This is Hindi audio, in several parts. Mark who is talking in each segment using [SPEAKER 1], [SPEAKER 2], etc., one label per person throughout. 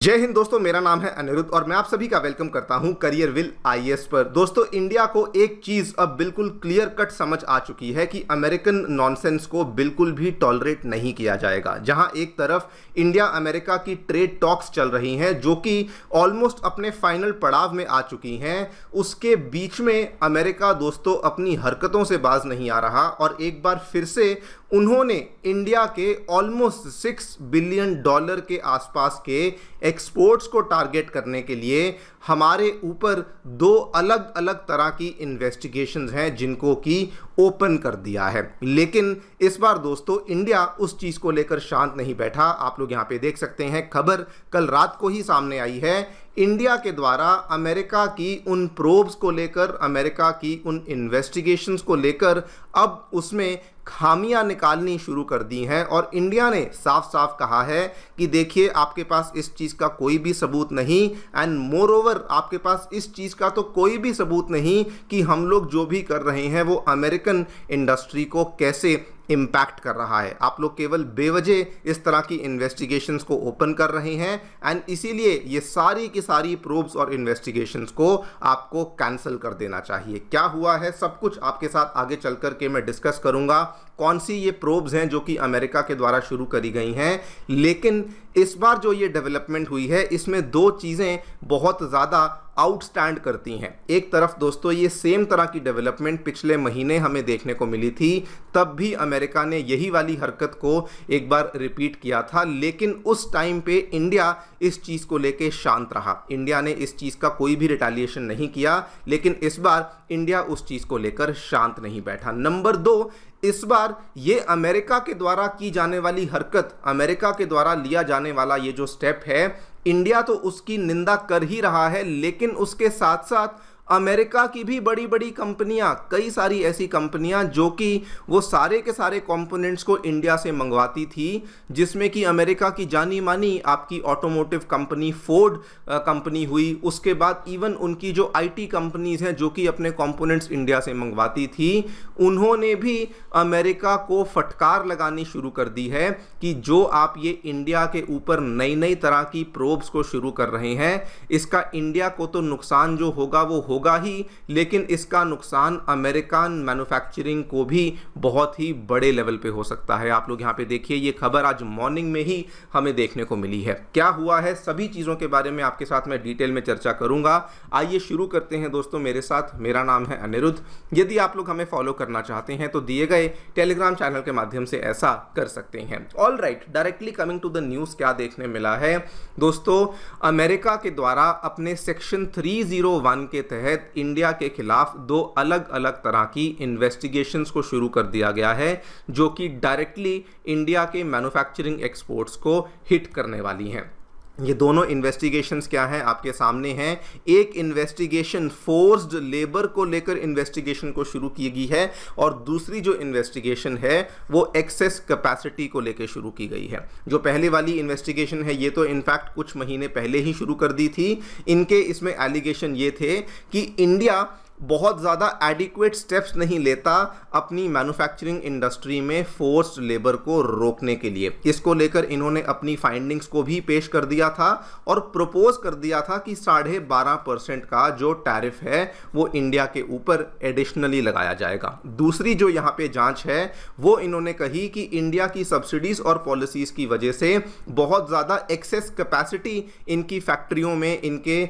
[SPEAKER 1] जय हिंद दोस्तों, मेरा नाम है अनिरुद्ध और मैं आप सभी का वेलकम करता हूं करियर विल आईएएस पर। दोस्तों, इंडिया को एक चीज अब बिल्कुल क्लियर कट समझ आ चुकी है कि अमेरिकन नॉनसेंस को बिल्कुल भी टॉलरेट नहीं किया जाएगा। जहां एक तरफ इंडिया अमेरिका की ट्रेड टॉक्स चल रही हैं जो कि ऑलमोस्ट अपने फाइनल पड़ाव में आ चुकी हैं, उसके बीच में अमेरिका दोस्तों अपनी हरकतों से बाज नहीं आ रहा और एक बार फिर से उन्होंने इंडिया के ऑलमोस्ट $6 बिलियन के आसपास के एक्सपोर्ट्स को टारगेट करने के लिए हमारे ऊपर दो अलग अलग तरह की इन्वेस्टिगेशंस हैं जिनको कि ओपन कर दिया है। लेकिन इस बार दोस्तों इंडिया उस चीज़ को लेकर शांत नहीं बैठा। आप लोग यहाँ पे देख सकते हैं, खबर कल रात को ही सामने आई है। इंडिया के द्वारा अमेरिका की उन प्रोब्स को लेकर, अमेरिका की उन इन्वेस्टिगेशंस को लेकर अब उसमें खामियां निकालनी शुरू कर दी हैं और इंडिया ने साफ साफ कहा है कि देखिए, आपके पास इस चीज़ का कोई भी सबूत नहीं एंड मोर ओवर आपके पास इस चीज़ का तो कोई भी सबूत नहीं कि हम लोग जो भी कर रहे हैं वो अमेरिकन इंडस्ट्री को कैसे इम्पैक्ट कर रहा है। आप लोग केवल बेवजह इस तरह की इन्वेस्टिगेशंस को ओपन कर रहे हैं एंड इसीलिए ये सारी की सारी प्रोब्स और इन्वेस्टिगेशंस को आपको कैंसिल कर देना चाहिए। क्या हुआ है सब कुछ आपके साथ आगे चल कर के मैं डिस्कस करूंगा। कौन सी ये प्रोब्स हैं जो कि अमेरिका के द्वारा शुरू करी गई हैं। लेकिन इस बार जो ये डेवलपमेंट हुई है इसमें दो चीज़ें बहुत ज़्यादा आउटस्टैंड करती हैं। एक तरफ दोस्तों ये सेम तरह की डेवलपमेंट पिछले महीने हमें देखने को मिली थी, तब भी अमेरिका ने यही वाली हरकत को एक बार रिपीट किया था, लेकिन उस टाइम पे इंडिया इस चीज़ को लेके शांत रहा। इंडिया ने इस चीज़ का कोई भी रिटेलिएशन नहीं किया, लेकिन इस बार इंडिया उस चीज़ को लेकर शांत नहीं बैठा। नंबर दो, इस बार ये अमेरिका के द्वारा की जाने वाली हरकत, अमेरिका के द्वारा लिया जाने वाला ये जो स्टेप है, इंडिया तो उसकी निंदा कर ही रहा है, लेकिन उसके साथ साथ अमेरिका की भी बड़ी बड़ी कंपनियां, कई सारी ऐसी कंपनियां जो कि वो सारे के सारे कंपोनेंट्स को इंडिया से मंगवाती थी, जिसमें कि अमेरिका की जानी मानी आपकी ऑटोमोटिव कंपनी फोर्ड कंपनी हुई। उसके बाद इवन उनकी जो आईटी कंपनीज हैं जो कि अपने कंपोनेंट्स इंडिया से मंगवाती थी, उन्होंने भी अमेरिका को फटकार लगानी शुरू कर दी है कि जो आप ये इंडिया के ऊपर नई नई तरह की प्रोब्स को शुरू कर रहे हैं, इसका इंडिया को तो नुकसान जो होगा वो होगा ही, लेकिन इसका नुकसान अमेरिकन मैन्युफैक्चरिंग को भी बहुत ही बड़े लेवल पे हो सकता है। आप लोग यहाँ पे देखिए, ये खबर आज मॉर्निंग में ही हमें देखने को मिली है। क्या हुआ है, सभी चीज़ों के बारे में आपके साथ मैं डिटेल में चर्चा करूंगा। आइए शुरू करते हैं दोस्तों मेरे साथ। मेरा नाम है अनिरुद्ध। यदि आप लोग हमें फॉलो करना चाहते हैं तो दिए गए टेलीग्राम चैनल के माध्यम से ऐसा कर सकते हैं। All right, directly coming to the news, क्या देखने मिला है दोस्तों, अमेरिका के द्वारा अपने सेक्शन 301 के तहत इंडिया के खिलाफ दो अलग अलग तरह की इन्वेस्टिगेशंस को शुरू कर दिया गया है जो कि डायरेक्टली इंडिया के मैन्युफैक्चरिंग एक्सपोर्ट्स को हिट करने वाली हैं। ये दोनों इन्वेस्टिगेशंस क्या हैं आपके सामने हैं। एक इन्वेस्टिगेशन फोर्स्ड लेबर को लेकर इन्वेस्टिगेशन को शुरू की गई है और दूसरी जो इन्वेस्टिगेशन है वो एक्सेस कैपेसिटी को लेकर शुरू की गई है। जो पहले वाली इन्वेस्टिगेशन है ये तो इनफैक्ट कुछ महीने पहले ही शुरू कर दी थी। इनके इसमें एलिगेशन ये थे कि इंडिया बहुत ज़्यादा एडिक्वेट स्टेप्स नहीं लेता अपनी मैन्युफैक्चरिंग इंडस्ट्री में फोर्स्ड लेबर को रोकने के लिए। इसको लेकर इन्होंने अपनी फाइंडिंग्स को भी पेश कर दिया था और प्रपोज कर दिया था कि 12.5% का जो टैरिफ है वो इंडिया के ऊपर एडिशनली लगाया जाएगा। दूसरी जो यहाँ पे जांच है वो इन्होंने कही कि इंडिया की सब्सिडीज और पॉलिसीज़ की वजह से बहुत ज़्यादा एक्सेस कैपेसिटी इनकी फैक्ट्रियों में, इनके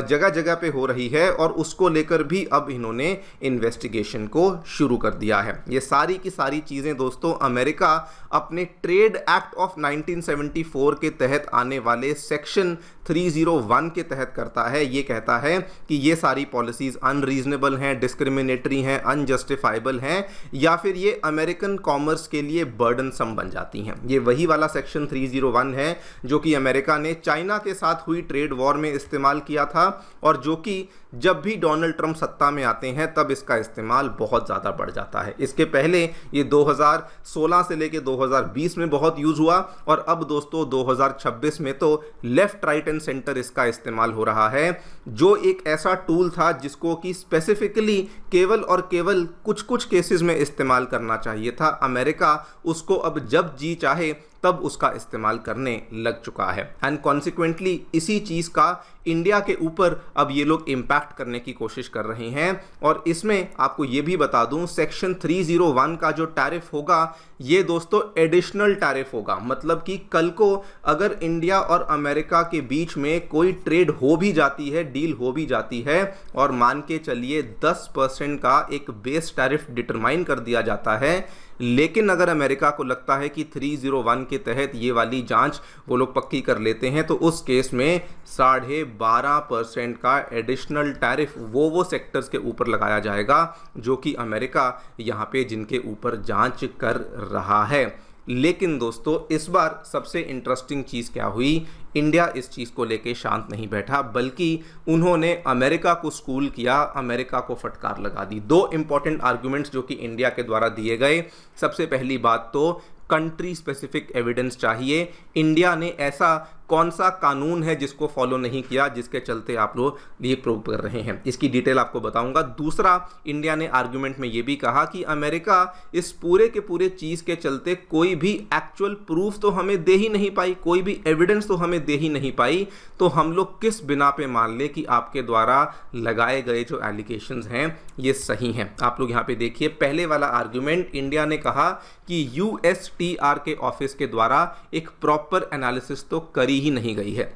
[SPEAKER 1] जगह जगह पे हो रही है और उसको लेकर भी अब इन्होंने इन्वेस्टिगेशन को शुरू कर दिया है। ये सारी की सारी चीजें दोस्तों अमेरिका अपने ट्रेड एक्ट ऑफ 1974 के तहत आने वाले सेक्शन 301 के तहत करता है। ये कहता है कि ये सारी पॉलिसीज अनरीजनेबल हैं, डिस्क्रिमिनेटरी हैं, अनजस्टिफाइबल हैं या फिर ये अमेरिकन कॉमर्स के लिए बर्डनसम बन जाती हैं। ये वही वाला सेक्शन 301 है जो कि अमेरिका ने चाइना के साथ हुई ट्रेड वॉर में इस्तेमाल किया था और जो कि जब भी डोनाल्ड ट्रंप सत्ता में आते हैं तब इसका इस्तेमाल बहुत ज़्यादा बढ़ जाता है। इसके पहले ये 2016 से लेके 2020 में बहुत यूज़ हुआ और अब दोस्तों 2026 में तो लेफ्ट, राइट एंड सेंटर इसका इस्तेमाल हो रहा है। जो एक ऐसा टूल था जिसको कि स्पेसिफिकली केवल और केवल कुछ कुछ केसेस में इस्तेमाल करना चाहिए था, अमेरिका उसको अब जब जी चाहे तब उसका इस्तेमाल करने लग चुका है। एंड कॉन्सिक्वेंटली इसी चीज़ का इंडिया के ऊपर अब ये लोग इम्पैक्ट करने की कोशिश कर रहे हैं। और इसमें आपको ये भी बता दूं, सेक्शन 301 का जो टैरिफ होगा ये दोस्तों एडिशनल टैरिफ होगा। मतलब कि कल को अगर इंडिया और अमेरिका के बीच में कोई ट्रेड हो भी जाती है, डील हो भी जाती है, और मान के चलिए 10% का एक बेस टैरिफ डिटरमाइन कर दिया जाता है, लेकिन अगर अमेरिका को लगता है कि 301 के तहत ये वाली जांच वो लोग पक्की कर लेते हैं, तो उस केस में 12.5% का एडिशनल टैरिफ वो सेक्टर्स के ऊपर लगाया जाएगा जो कि अमेरिका यहाँ पे जिनके ऊपर जांच कर रहा है। लेकिन दोस्तों इस बार सबसे इंटरेस्टिंग चीज़ क्या हुई, इंडिया इस चीज़ को लेके शांत नहीं बैठा, बल्कि उन्होंने अमेरिका को स्कूल किया, अमेरिका को फटकार लगा दी। दो इंपॉर्टेंट आर्गुमेंट्स जो कि इंडिया के द्वारा दिए गए। सबसे पहली बात तो कंट्री स्पेसिफिक एविडेंस चाहिए। इंडिया ने ऐसा कौन सा कानून है जिसको फॉलो नहीं किया, जिसके चलते आप लोग ये प्रूव कर रहे हैं, इसकी डिटेल आपको बताऊंगा। दूसरा, इंडिया ने आर्गुमेंट में ये भी कहा कि अमेरिका इस पूरे के पूरे चीज़ के चलते कोई भी एक्चुअल प्रूफ तो हमें दे ही नहीं पाई, कोई भी एविडेंस तो हमें दे ही नहीं पाई, तो हम लोग किस बिना पे मान ले कि आपके द्वारा लगाए गए जो एलिगेशंस हैं ये सही हैं। आप लोग यहाँ पे देखिए, पहले वाला आर्गुमेंट, इंडिया ने कहा कि USTR के ऑफिस के द्वारा एक प्रॉपर एनालिसिस तो करी ही नहीं गई है।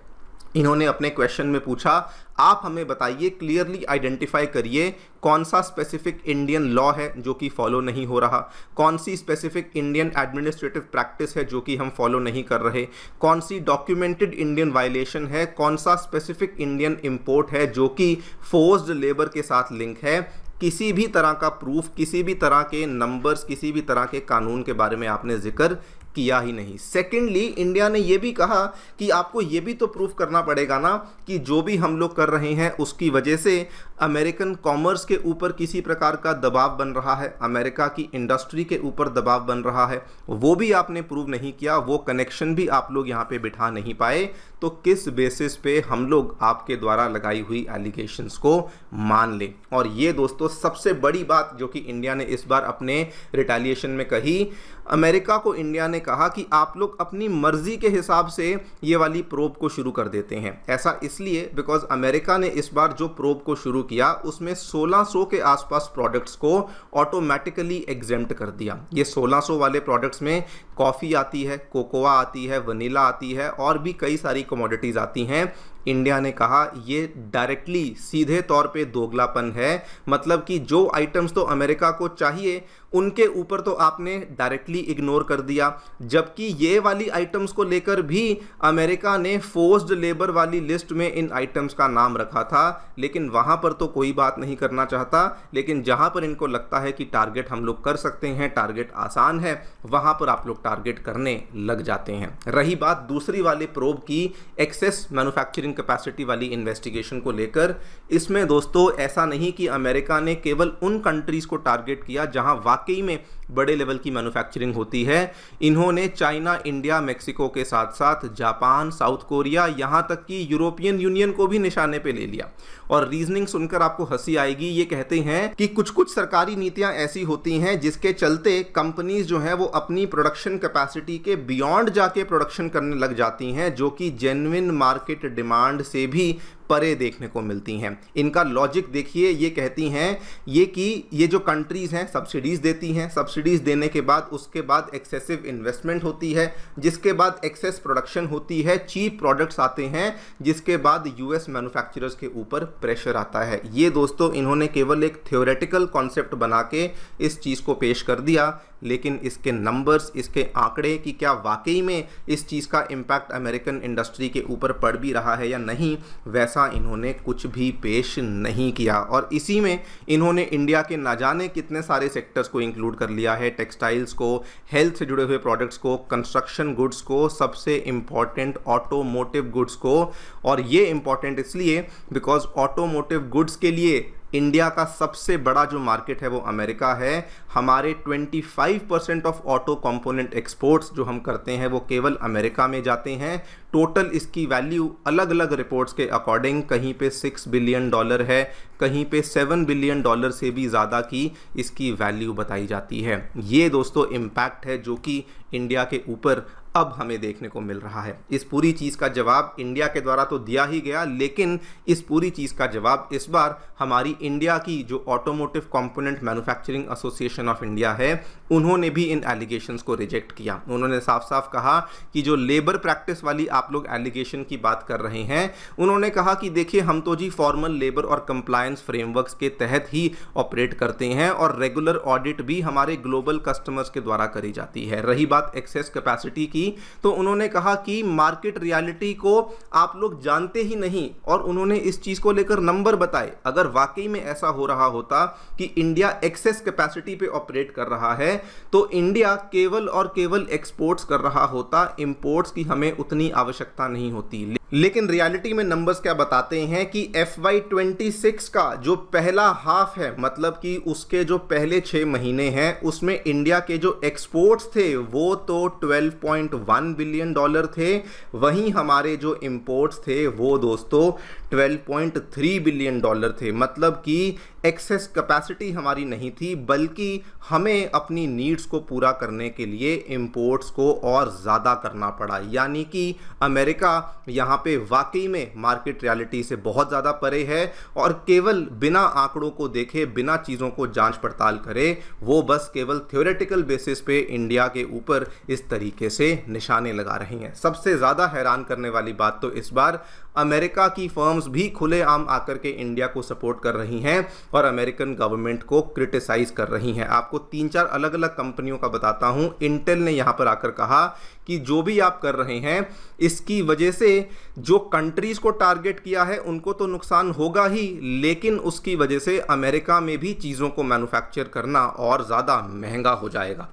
[SPEAKER 1] इन्होंने अपने क्वेश्चन में पूछा, आप हमें बताइए, क्लियरली आइडेंटिफाई करिए कौन सा स्पेसिफिक इंडियन लॉ है जो कि फॉलो नहीं हो रहा, कौन सी स्पेसिफिक इंडियन एडमिनिस्ट्रेटिव प्रैक्टिस है जो कि हम फॉलो नहीं कर रहे, कौन सी डॉक्यूमेंटेड इंडियन वायलेशन है, कौन सा स्पेसिफिक इंडियन इंपोर्ट है जो कि फोर्स्ड लेबर के साथ लिंक है। किसी भी तरह का प्रूफ, किसी भी तरह के नंबर्स, किसी भी तरह के कानून के बारे में आपने जिक्र किया ही नहीं। सेकेंडली, इंडिया ने यह भी कहा कि आपको यह भी तो प्रूफ करना पड़ेगा ना कि जो भी हम लोग कर रहे हैं उसकी वजह से अमेरिकन कॉमर्स के ऊपर किसी प्रकार का दबाव बन रहा है, अमेरिका की इंडस्ट्री के ऊपर दबाव बन रहा है, वो भी आपने प्रूव नहीं किया, वो कनेक्शन भी आप लोग यहाँ पे बिठा नहीं पाए। तो किस बेसिस पे हम लोग आपके द्वारा लगाई हुई एलिगेशंस को मान लें। और ये दोस्तों सबसे बड़ी बात जो कि इंडिया ने इस बार अपने रिटेलिएशन में कही, अमेरिका को इंडिया ने कहा कि आप लोग अपनी मर्जी के हिसाब से ये वाली प्रोब को शुरू कर देते हैं। ऐसा इसलिए बिकॉज अमेरिका ने इस बार जो प्रोब को शुरू किया उसमें 1600 के आसपास प्रोडक्ट्स को ऑटोमेटिकली एग्जेम्प्ट कर दिया। ये 1600 वाले प्रोडक्ट्स में कॉफ़ी आती है, कोकोआ आती है, वनीला आती है और भी कई सारी कमोडिटीज़ आती हैं। इंडिया ने कहा ये डायरेक्टली सीधे तौर पे दोगलापन है, मतलब कि जो आइटम्स तो अमेरिका को चाहिए उनके ऊपर तो आपने डायरेक्टली इग्नोर कर दिया, जबकि ये वाली आइटम्स को लेकर भी अमेरिका ने फोर्स्ड लेबर वाली लिस्ट में इन आइटम्स का नाम रखा था, लेकिन वहाँ पर तो कोई बात नहीं करना चाहता, लेकिन जहाँ पर इनको लगता है कि टारगेट हम लोग कर सकते हैं, टारगेट आसान है, वहाँ पर आप लोग टारगेट करने लग जाते हैं। रही बात दूसरी वाले प्रोब की, एक्सेस मैन्युफैक्चरिंग कैपेसिटी वाली इन्वेस्टिगेशन को लेकर, इसमें दोस्तों ऐसा नहीं कि अमेरिका ने केवल उन कंट्रीज को टारगेट किया जहां वाकई में बड़े लेवल की मैन्युफैक्चरिंग होती है। इन्होंने चाइना, इंडिया, मेक्सिको के साथ साथ जापान, साउथ कोरिया, यहां तक कि यूरोपियन यूनियन को भी निशाने पे ले लिया। और रीजनिंग सुनकर आपको हंसी आएगी, ये कहते हैं कि कुछ कुछ सरकारी नीतियां ऐसी होती हैं जिसके चलते कंपनीज जो है वो अपनी प्रोडक्शन कैपेसिटी के बियॉन्ड जाके प्रोडक्शन करने लग जाती हैं, जो कि जेन्युइन मार्केट डिमांड से भी परे देखने को मिलती हैं। इनका लॉजिक देखिए, ये कहती हैं ये कि ये जो कंट्रीज़ हैं सब्सिडीज़ देती हैं, सब्सिडीज़ देने के बाद उसके बाद एक्सेसिव इन्वेस्टमेंट होती है, जिसके बाद एक्सेस प्रोडक्शन होती है, चीप प्रोडक्ट्स आते हैं, जिसके बाद यूएस मैन्युफैक्चरर्स के ऊपर प्रेशर आता है। ये दोस्तों इन्होंने केवल एक थ्योरेटिकल कॉन्सेप्ट बना के इस चीज़ को पेश कर दिया, लेकिन इसके नंबर्स, इसके आंकड़े कि क्या वाकई में इस चीज़ का इम्पैक्ट अमेरिकन इंडस्ट्री के ऊपर पड़ भी रहा है या नहीं, वैसा इन्होंने कुछ भी पेश नहीं किया। और इसी में इन्होंने इंडिया के ना जाने कितने सारे सेक्टर्स को इंक्लूड कर लिया है, टेक्सटाइल्स को, हेल्थ से जुड़े हुए प्रोडक्ट्स को, कंस्ट्रक्शन गुड्स को, सबसे इम्पॉर्टेंट ऑटोमोटिव गुड्स को। और ये इम्पॉर्टेंट इसलिए बिकॉज ऑटोमोटिव गुड्स के लिए इंडिया का सबसे बड़ा जो मार्केट है वो अमेरिका है। हमारे 25% ऑफ ऑटो कंपोनेंट एक्सपोर्ट्स जो हम करते हैं वो केवल अमेरिका में जाते हैं। टोटल इसकी वैल्यू अलग अलग रिपोर्ट्स के अकॉर्डिंग कहीं पे $6 बिलियन है, कहीं पे $7 बिलियन से भी ज़्यादा की इसकी वैल्यू बताई जाती है। ये दोस्तों इम्पैक्ट है जो कि इंडिया के ऊपर अब हमें देखने को मिल रहा है। इस पूरी चीज़ का जवाब इंडिया के द्वारा तो दिया ही गया, लेकिन इस पूरी चीज़ का जवाब इस बार हमारी इंडिया की जो automotive component manufacturing association of India है, उन्होंने भी इन एलिगेशंस को रिजेक्ट किया। उन्होंने साफ साफ कहा कि जो लेबर प्रैक्टिस वाली आप लोग एलिगेशन की बात कर रहे हैं, उन्होंने कहा कि देखिए हम तो जी फॉर्मल लेबर और कंप्लायंस फ्रेमवर्क्स के तहत ही ऑपरेट करते हैं और रेगुलर ऑडिट भी हमारे ग्लोबल कस्टमर्स के द्वारा करी जाती है। रही बात एक्सेस कैपेसिटी की, तो उन्होंने कहा कि मार्केट रियलिटी को आप लोग जानते ही नहीं, और उन्होंने इस चीज को लेकर नंबर बताए। अगर वाकई में ऐसा हो रहा होता कि इंडिया एक्सेस कैपेसिटी पे ऑपरेट कर रहा है तो इंडिया केवल और केवल एक्सपोर्ट्स कर रहा होता, इंपोर्ट्स की हमें उतनी आवश्यकता नहीं होती। लेकिन रियलिटी में नंबर्स क्या बताते हैं कि FY26 का जो पहला हाफ है, मतलब कि उसके जो पहले 6 महीने हैं, उसमें इंडिया के जो एक्सपोर्ट्स थे वो तो $12.1 बिलियन थे, वहीं हमारे जो इंपोर्ट्स थे वो दोस्तों $12.3 बिलियन थे। मतलब कि एक्सेस कैपेसिटी हमारी नहीं थी, बल्कि हमें अपनी नीड्स को पूरा करने के लिए इंपोर्ट्स को और ज़्यादा करना पड़ा। यानी कि अमेरिका यहाँ पे वाकई में मार्केट रियलिटी से बहुत ज़्यादा परे है और केवल बिना आंकड़ों को देखे, बिना चीज़ों को जांच पड़ताल करे, वो बस केवल थ्योरेटिकल बेसिस पे इंडिया के ऊपर इस तरीके से निशाने लगा रही हैं। सबसे ज़्यादा हैरान करने वाली बात तो इस बार अमेरिका की फर्म्स भी खुलेआम आकर के इंडिया को सपोर्ट कर रही हैं और अमेरिकन गवर्नमेंट को क्रिटिसाइज कर रही हैं। आपको 3-4 अलग अलग कंपनियों का बताता हूं। इंटेल ने यहां पर आकर कहा कि जो भी आप कर रहे हैं इसकी वजह से जो कंट्रीज को टारगेट किया है उनको तो नुकसान होगा ही, लेकिन उसकी वजह से अमेरिका में भी चीज़ों को मैन्युफैक्चर करना और ज़्यादा महंगा हो जाएगा।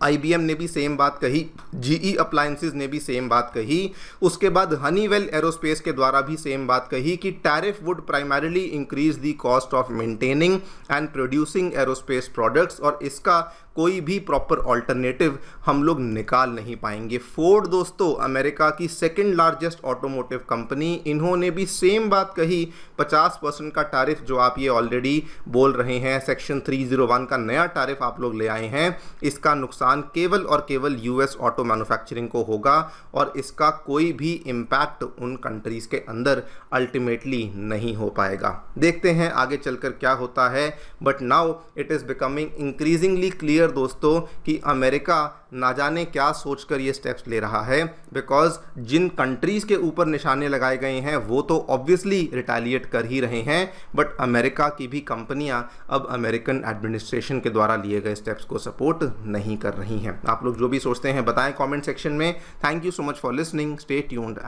[SPEAKER 1] IBM ने भी सेम बात कही, GE अप्लायंसेज ने भी सेम बात कही, उसके बाद हनीवेल एरोस्पेस के द्वारा भी सेम बात कही कि tariff would primarily increase the cost of maintaining and producing aerospace products, और इसका कोई भी प्रॉपर ऑल्टरनेटिव हम लोग निकाल नहीं पाएंगे। फोर्ड दोस्तों अमेरिका की सेकंड लार्जेस्ट ऑटोमोटिव कंपनी, इन्होंने भी सेम बात कही। 50% का टैरिफ जो आप ये ऑलरेडी बोल रहे हैं, सेक्शन 301 का नया टैरिफ आप लोग ले आए हैं, इसका नुकसान केवल और केवल US ऑटो मैन्युफैक्चरिंग को होगा और इसका कोई भी इम्पैक्ट उन कंट्रीज के अंदर अल्टीमेटली नहीं हो पाएगा। देखते हैं आगे चलकर क्या होता है, but now it is becoming increasingly clear दोस्तों कि अमेरिका ना जाने क्या सोचकर ये स्टेप्स ले रहा है, बिकॉज जिन कंट्रीज के ऊपर निशाने लगाए गए हैं वो तो ऑब्वियसली रिटेलिएट कर ही रहे हैं, बट अमेरिका की भी कंपनियां अब अमेरिकन एडमिनिस्ट्रेशन के द्वारा लिए गए स्टेप्स को सपोर्ट नहीं कर रही हैं। आप लोग जो भी सोचते हैं बताएं कमेंट सेक्शन में। Thank you so much for listening, stay tuned.